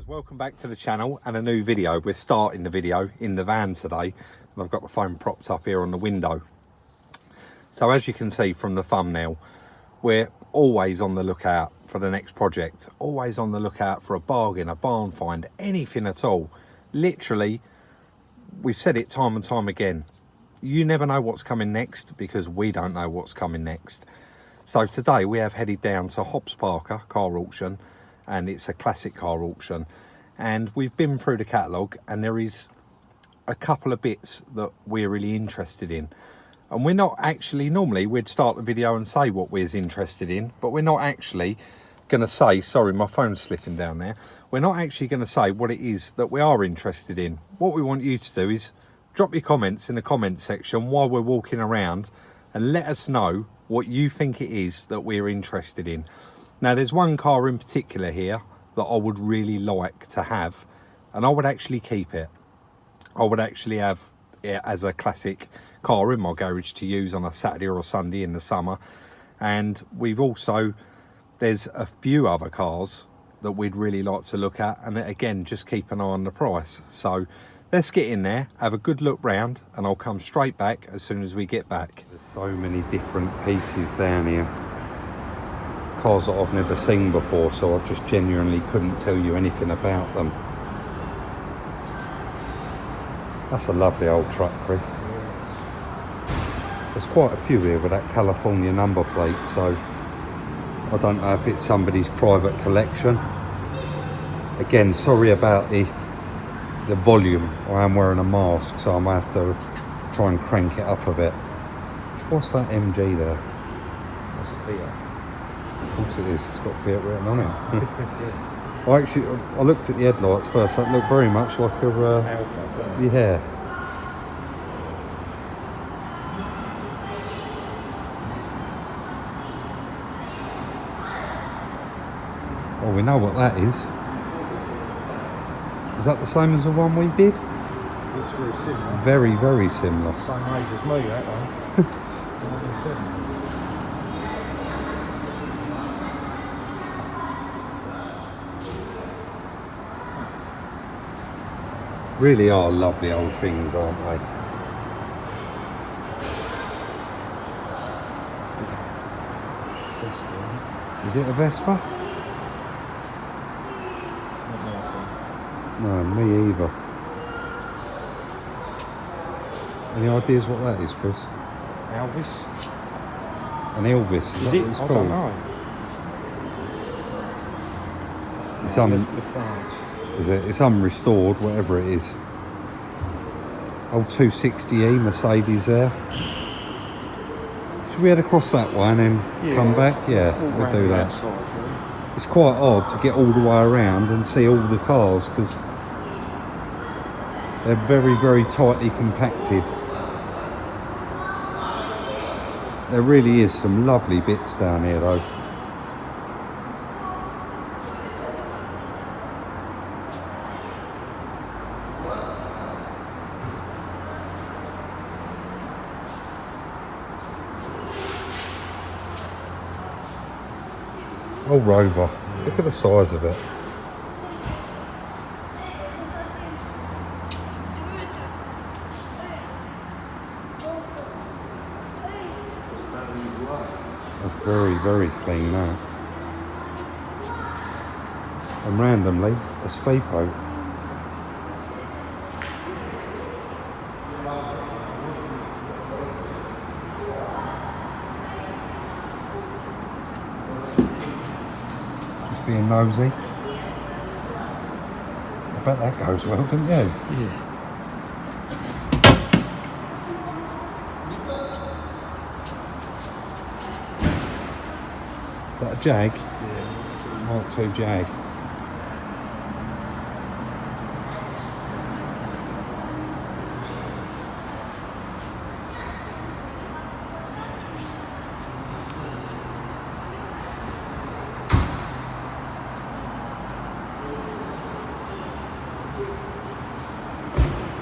guys, welcome back to the channel and a new video. We're starting the video in the van today and I've got the phone propped up here on the window. So as you can see from the thumbnail, we're always on the lookout for the next project, always on the lookout for a bargain, a barn find, anything at all. Literally, we've said it time and time again, you never know what's coming next because we don't know what's coming next. So today we have headed down to Hobbs Parker car auction, and it's a classic car auction, and we've been through the catalogue and there is a couple of bits that we're really interested in, and we're not actually, normally we'd start the video and say what we're interested in, but we're not actually going to say, sorry my phone's slipping down there, we're not actually going to say what it is that we are interested in. What we want you to do is drop your comments in the comment section while we're walking around and let us know what you think it is that we're interested in. Now there's one car in particular here that I would really like to have, and I would actually keep it. I would actually have it as a classic car in my garage to use on a Saturday or a Sunday in the summer. And we've also, there's a few other cars that we'd really like to look at, and again just keep an eye on the price. So let's get in there, have a good look round, and I'll come straight back as soon as we get back. There's so many different pieces down here, cars that I've never seen before, so I just genuinely couldn't tell you anything about them. That's a lovely old truck, Chris. There's quite a few here with that California number plate, so I don't know if it's somebody's private collection. Again, sorry about the volume. I am wearing a mask, so I might have to try and crank it up a bit. What's that MG there? That's a Fiat. Of course it is, it's got Fiat written on it. I looked at the headlights first, that looked very much like a Alpha. yeah. Oh, we know what that is. Is that the same as the one we did? Looks very similar. Very, very similar. Same age as me, that one. 1970. Really are lovely old things, aren't they? Is it a Vespa? No, me either. Any ideas what that is, Chris? Elvis? An Elvis, is that what it's I called? don't know. It's is it? It's unrestored, whatever it is. Old 260E Mercedes there. Should we head across that way and then come back? Yeah, we'll do that. It's quite odd to get all the way around and see all the cars because they're very, very tightly compacted. There really is some lovely bits down here though. Oh, Rover, look at the size of it. That's very, very clean now. And randomly, a speedboat. Just being nosy. I bet that goes well, didn't you? Yeah. Is that a Jag? Yeah. Mark II Jag.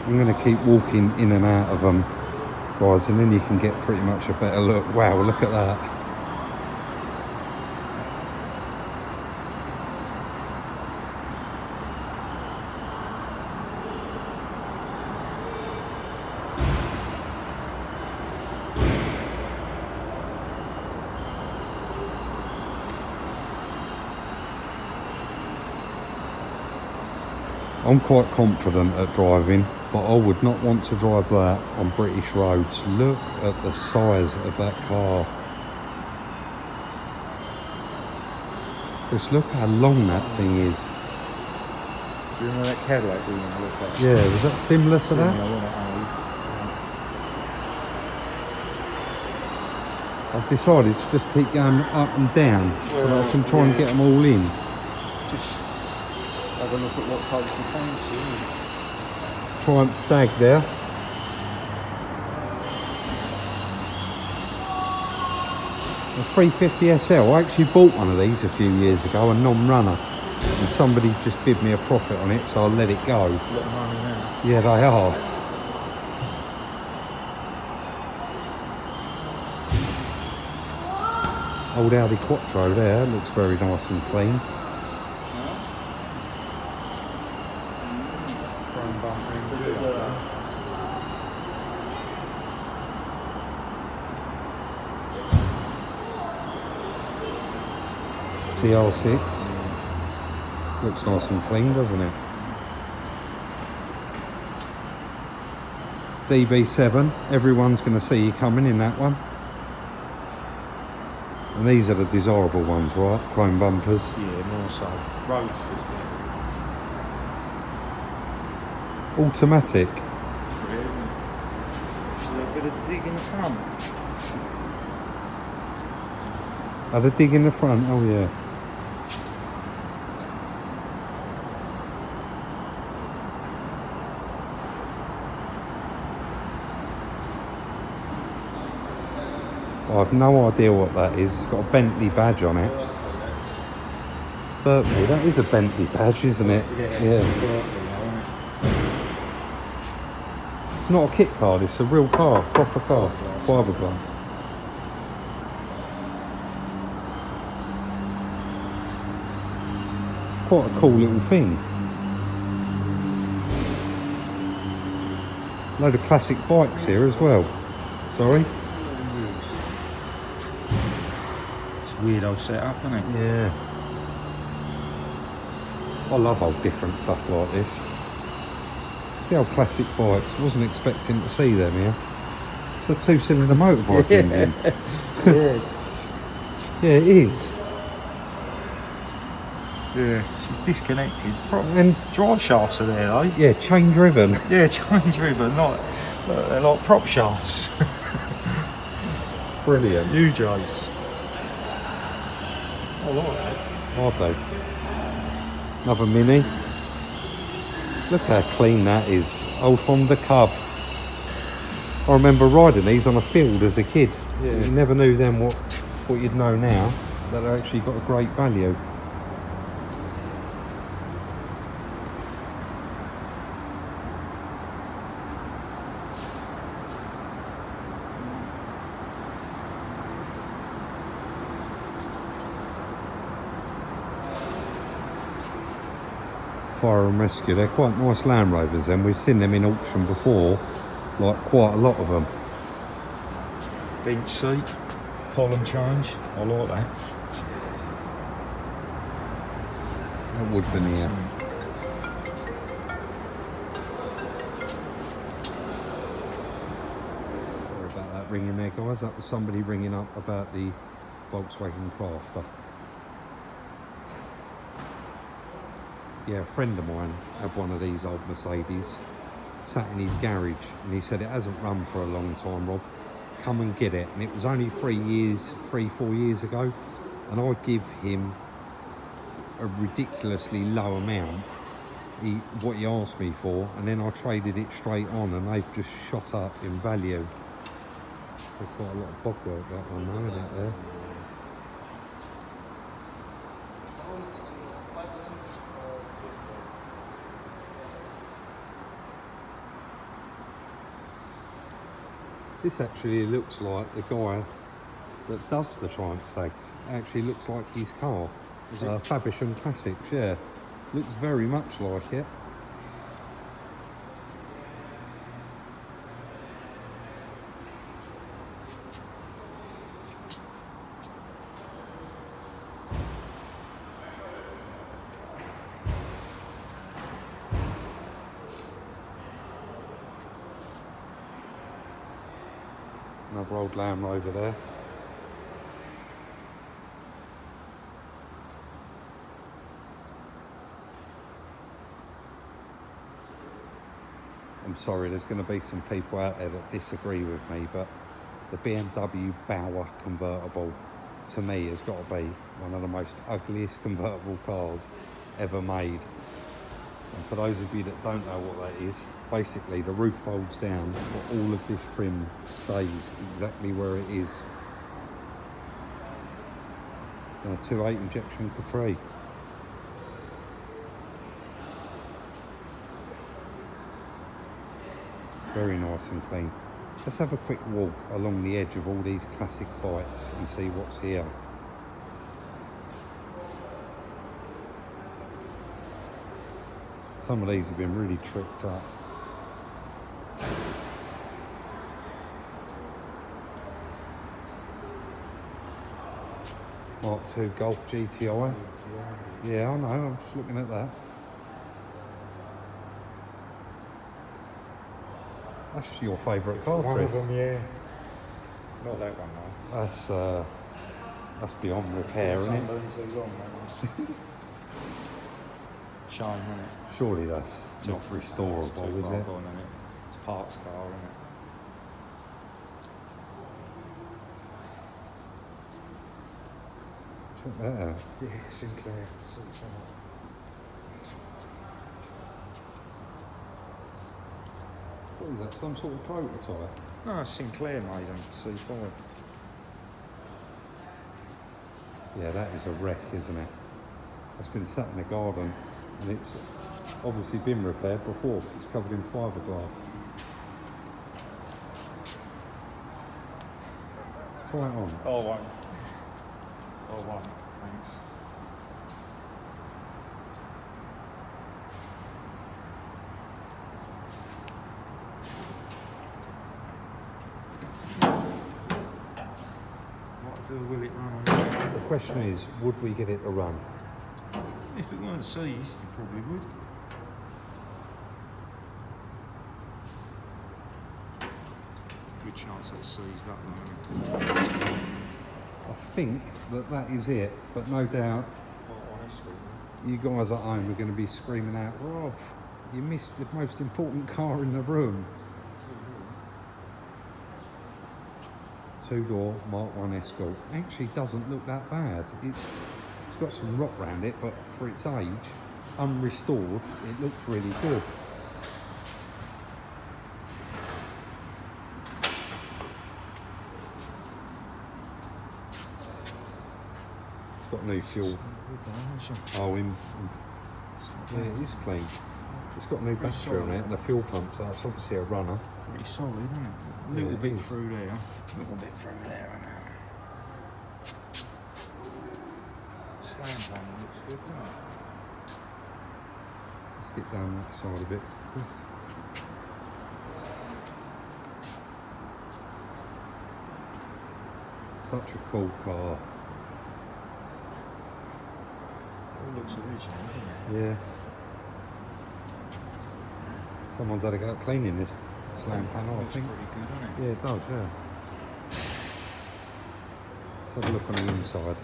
I'm going to keep walking in and out of them, guys, and then you can get pretty much a better look. Wow, look at that. I'm quite confident at driving, but I would not want to drive that on British roads. Look at the size of that car. Just look how long that thing is. Do you remember that Cadillac we went to look at? Yeah, was that similar to that? Wasn't it, I've decided to just keep going up and down so that I can try and get them all in. Just have a look at what types you fancy. Triumph Stag there. A 350 SL. I actually bought one of these a few years ago, a non-runner, and somebody just bid me a profit on it, so I let it go. A lot of money now. Yeah, they are. Old Audi Quattro there, looks very nice and clean. Chrome bumper in TR6. Looks nice and clean, doesn't it? DB7, everyone's going to see you coming in that one. And these are the desirable ones, right? Chrome bumpers. Yeah, more so. Roadsters, yeah. Automatic. Really? Should have a bit of dig in the front. Are the dig in the front? Oh yeah. I have no idea what that is. It's got a Bentley badge on it. Berkeley, that is a Bentley badge, isn't it? Yeah. It's not a kit card, it's a real car, proper car, fiberglass. Quite a cool little thing. Load of classic bikes here as well. Sorry? Weird old setup, isn't it? Yeah. I love old different stuff like this. The old classic bikes, wasn't expecting to see them here. It's a 2-cylinder motorbike engine. Yeah. Yeah, it is. Yeah, she's disconnected. And Drive shafts are there though. yeah, chain driven. Yeah, chain driven, they're like prop shafts. Brilliant. Huge ice. I like that. Are they? Another Mini. Look how clean that is. Old Honda Cub. I remember riding these on a field as a kid. Yeah. You never knew then what you'd know now, that they actually got a great value. Fire and Rescue, they're quite nice Land Rovers and we've seen them in auction before, like quite a lot of them. Bench seat, column change, I like that. That would have been here. Sorry about that ringing there guys, that was somebody ringing up about the Volkswagen Crafter. Yeah, a friend of mine had one of these old Mercedes, sat in his garage, and he said it hasn't run for a long time, Rob. Come and get it. And it was only 4 years ago, and I'd give him a ridiculously low amount, what he asked me for, and then I traded it straight on, and they've just shot up in value. So quite a lot of bog work that one though, isn't it there? This actually looks like the guy that does the Triumph Stags. Actually looks like his car. Fabrication Classics, yeah. Looks very much like it. another old Land Rover there. I'm sorry, there's going to be some people out there that disagree with me, but the BMW Bauer convertible, to me, has got to be one of the most ugliest convertible cars ever made. And for those of you that don't know what that is, basically the roof folds down, but all of this trim stays exactly where it is. And a 2.8 injection Capri. Very nice and clean. Let's have a quick walk along the edge of all these classic bikes and see what's here. Some of these have been really tricked up. Mark II Golf GTI. Yeah, I know, I'm just looking at that. That's your favourite car, One Chris. of them, yeah. Not that one though. That's beyond repair, isn't it? Too long, that one. Shame, isn't it? Surely that's not restorable, It's too is far it? gone, isn't it? It's parts car, isn't it? Check that out. Yeah, Sinclair. What is that, some sort of prototype? No, Sinclair made them, C5. Yeah, that is a wreck, isn't it? It's been sat in the garden and it's obviously been repaired before because it's covered in fiberglass. Try it on. Oh, I won't. Oh, I won't, thanks. What do, will it run on? The question is, would we get it to run? If it weren't seized, you probably would. Good chance it's seized up though. I think that is it, but no doubt you guys at home are going to be screaming out, Rob, you missed the most important car in the room. Two-door Mark I Escort. Actually doesn't look that bad. It's got some rot around it, but for its age, unrestored, it looks really good. It's got new fuel. Oh, yeah, it is clean. It's got new battery on it and the fuel pump, so it's obviously a runner. Pretty solid, isn't it? A little bit through there. A little bit through there, I know. Slam panel looks good, doesn't it? Let's get down that side of it. Such a cool car. It looks original, doesn't it? Yeah. Someone's had a go at cleaning this slam panel, I Looks think. pretty good, doesn't it? Yeah, it does, yeah. Let's have a look on the inside.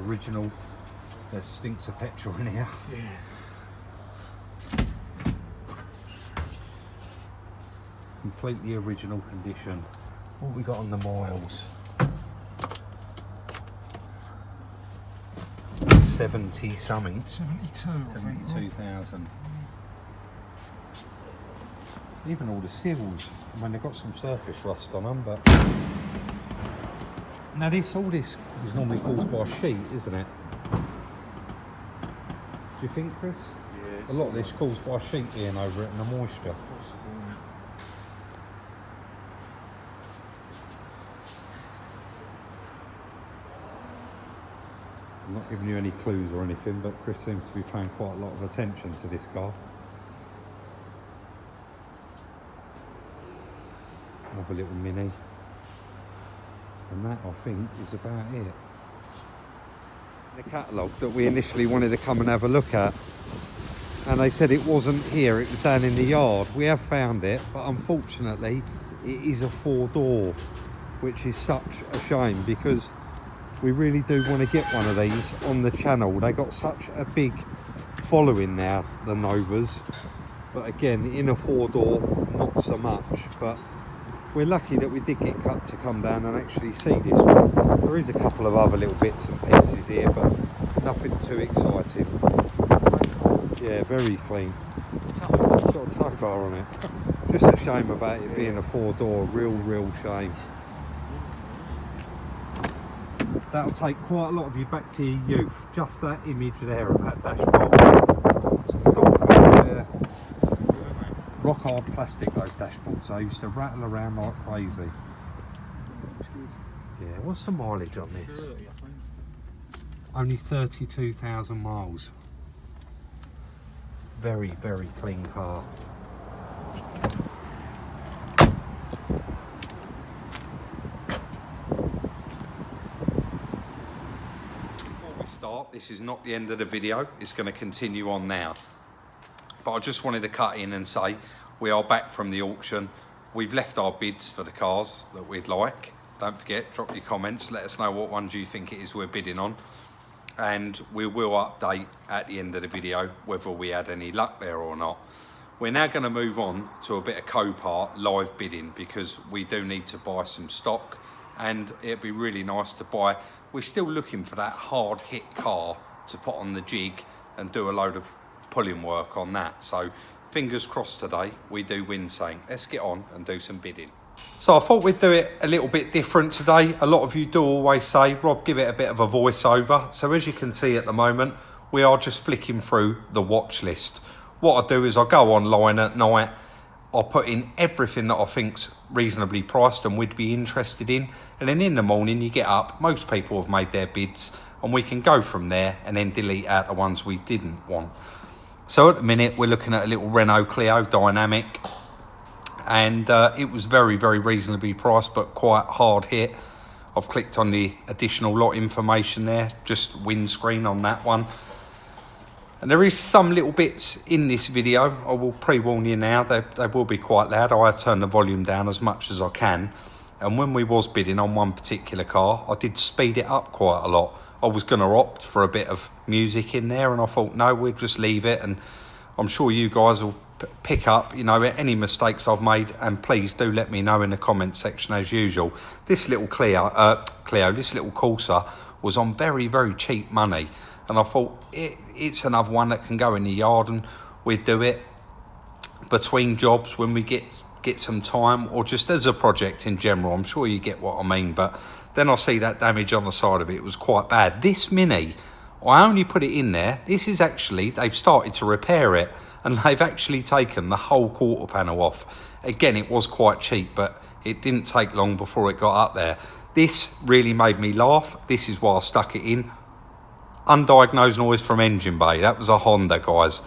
Original. There stinks of petrol in here. Yeah. Completely original condition. What we got on the miles? 70 something. 72, I think. 72,000. Even all the seals. I mean, they've got some surface rust on them, but now all this is normally caused by sheet, isn't it? Do you think, Chris? Yeah, A lot of this caused by sheet being over it and the moisture. possible. I'm not giving you any clues or anything, but Chris seems to be paying quite a lot of attention to this car. Another little Mini. And that, I think, is about it. the catalogue that we initially wanted to come and have a look at, and they said it wasn't here, it was down in the yard. We have found it, but unfortunately it is a 4-door, which is such a shame because we really do want to get one of these on the channel. They got such a big following now, the Novas, but again, in a 4-door, not so much. But we're lucky that we did get cut to come down and actually see this one. There is a couple of other little bits and pieces here, but nothing too exciting. Yeah, very clean. Got a tow bar on it. Just a shame about it being a 4-door, real shame. That'll take quite a lot of you back to your youth, just that image there of that dashboard. Yeah. Rock hard plastic, those dashboards. They used to rattle around like crazy. Yeah, what's the mileage on this? Only 32,000 miles. Very clean car. This is not the end of the video, it's going to continue on now, but I just wanted to cut in and say we are back from the auction. We've left our bids for the cars that we'd like. Don't forget, drop your comments, let us know what ones you think it is we're bidding on, and we will update at the end of the video whether we had any luck there or not. We're now going to move on to a bit of Copart live bidding because we do need to buy some stock, and it'd be really nice to buy. We're still looking for that hard hit car to put on the jig and do a load of pulling work on that. So fingers crossed today we do win something. Let's get on and do some bidding. So I thought we'd do it a little bit different today. A lot of you do always say, Rob, give it a bit of a voiceover. So as you can see at the moment, we are just flicking through the watch list. What I do is I go online at night, I'll put in everything that I think's reasonably priced and we'd be interested in. And then in the morning you get up, most people have made their bids, and we can go from there and then delete out the ones we didn't want. So at the minute we're looking at a little Renault Clio Dynamic, and it was very reasonably priced but quite hard hit. I've clicked on the additional lot information there, just windscreen on that one. And there is some little bits in this video, I will pre-warn you now, they will be quite loud. I have turned the volume down as much as I can. And when we was bidding on one particular car, I did speed it up quite a lot. I was going to opt for a bit of music in there, and I thought, no, we'll just leave it. And I'm sure you guys will pick up, you know, any mistakes I've made, and please do let me know in the comment section as usual. This little this little Corsa was on very cheap money. And I thought it's another one that can go in the yard, and we'd do it between jobs when we get some time, or just as a project in general. I'm sure you get what I mean. But then I see that damage on the side of it. It was quite bad. This Mini, I only put it in there. This is actually, they've started to repair it, and they've actually taken the whole quarter panel off. Again, it was quite cheap, but it didn't take long before it got up there. This really made me laugh. This is why I stuck it in. Undiagnosed noise from engine bay. That was a Honda, guys.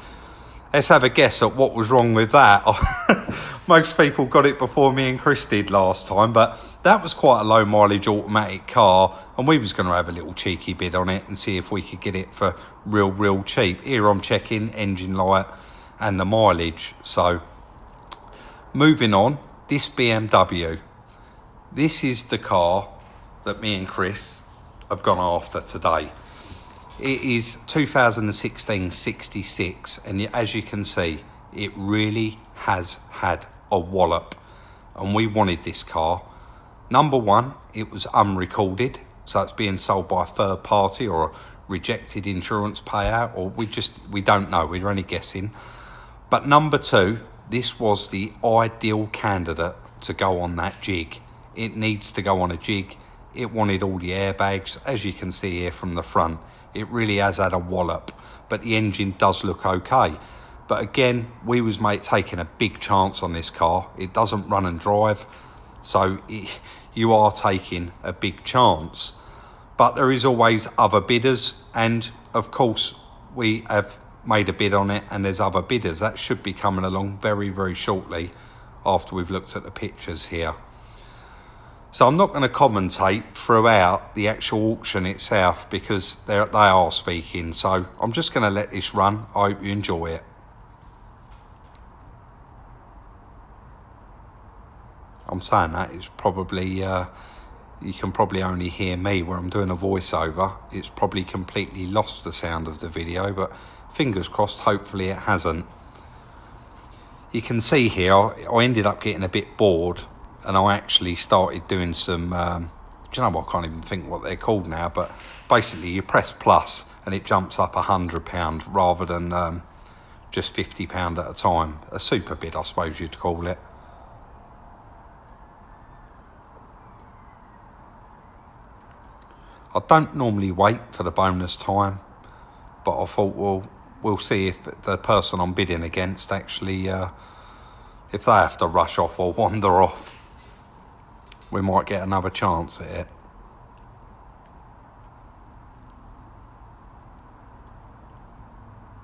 Let's have a guess at what was wrong with that. Most people got it before me and Chris did last time, but that was quite a low mileage automatic car, and we was going to have a little cheeky bid on it and see if we could get it for real cheap. Here I'm checking engine light and the mileage. So moving on, this BMW, this is the car that me and Chris have gone after today. It is 2016 66, and as you can see, it really has had a wallop, and we wanted this car. Number one, it was unrecorded, so it's being sold by a third party or a rejected insurance payout, or we don't know, we're only guessing. But number two, this was the ideal candidate to go on that jig. It needs to go on a jig. It wanted all the airbags, as you can see here from the front. It really has had a wallop, but the engine does look okay. But again, we was taking a big chance on this car. It doesn't run and drive, so you are taking a big chance. But there is always other bidders, and of course we have made a bid on it, and there's other bidders. That should be coming along very shortly after we've looked at the pictures here. So I'm not going to commentate throughout the actual auction itself because they are speaking. So I'm just going to let this run. I hope you enjoy it. I'm saying that it's probably, you can probably only hear me where I'm doing a voiceover. It's probably completely lost the sound of the video, but fingers crossed, hopefully it hasn't. You can see here, I ended up getting a bit bored and I actually started doing some, do you know what, I can't even think what they're called now, but basically you press plus and it jumps up £100 rather than just £50 at a time. A super bid, I suppose you'd call it. I don't normally wait for the bonus time, but I thought, we'll see if the person I'm bidding against actually, if they have to rush off or wander off, we might get another chance at it.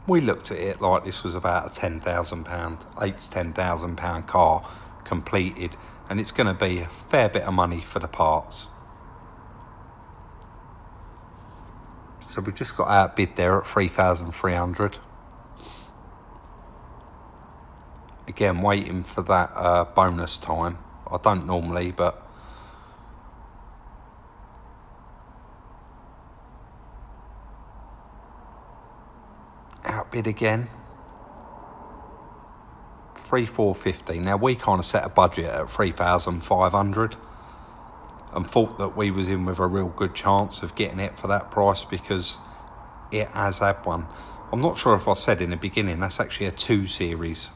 We looked at it like this was about a £10,000, £8,000 to £10,000 car completed, and it's going to be a fair bit of money for the parts. So we just got outbid there at 3,300. Again, waiting for that bonus time. I don't normally, but outbid again. 3,450. Now we kind of set a budget at 3,500 and thought that we was in with a real good chance of getting it for that price because it has had one. I'm not sure if I said in the beginning, that's actually a 2 series.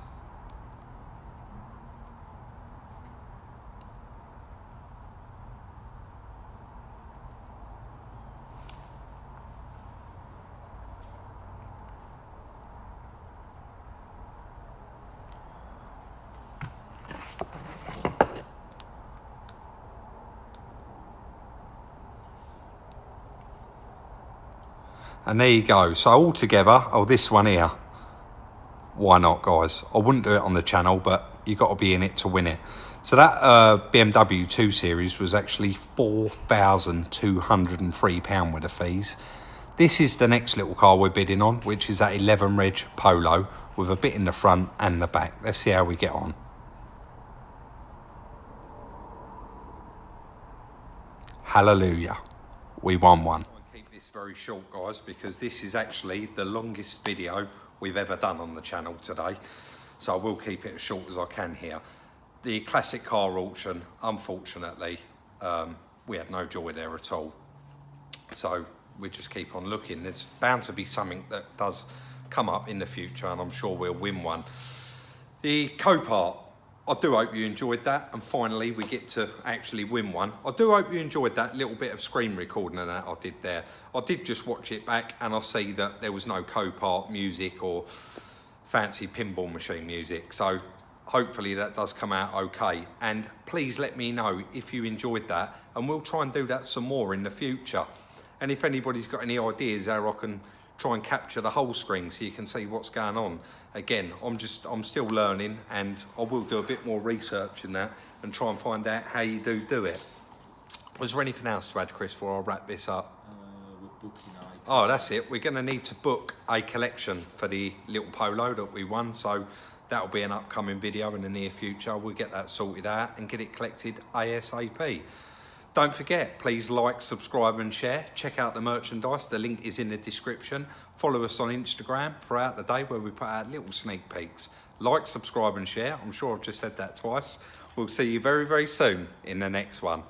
And there you go. So altogether, this one here, why not, guys? I wouldn't do it on the channel, but you got to be in it to win it. So that BMW 2 Series was actually £4,203 with the fees. This is the next little car we're bidding on, which is that 11 Reg Polo with a bit in the front and the back. Let's see how we get on. Hallelujah. We won one. This very short, guys, because this is actually the longest video we've ever done on the channel today, so I will keep it as short as I can here. The classic car auction, unfortunately, we had no joy there at all, so we just keep on looking. There's bound to be something that does come up in the future, and I'm sure we'll win one. The Copart, I do hope you enjoyed that, and finally we get to actually win one. I do hope you enjoyed that little bit of screen recording and that I did there. I did just watch it back and I see that there was no Copart music or fancy pinball machine music, so hopefully that does come out okay. And please let me know if you enjoyed that, and we'll try and do that some more in the future. And if anybody's got any ideas how I can try and capture the whole screen so you can see what's going on. Again, I'm still learning, and I will do a bit more research in that and try and find out how you do it. Was there anything else to add, Chris, before I wrap this up? We're booking items. Oh, that's it. We're going to need to book a collection for the little Polo that we won, so that'll be an upcoming video in the near future. We'll get that sorted out and get it collected ASAP. Don't forget, please like, subscribe and share. Check out the merchandise. The link is in the description. Follow us on Instagram throughout the day where we put out little sneak peeks. Like, subscribe and share. I'm sure I've just said that twice. We'll see you very, very soon in the next one.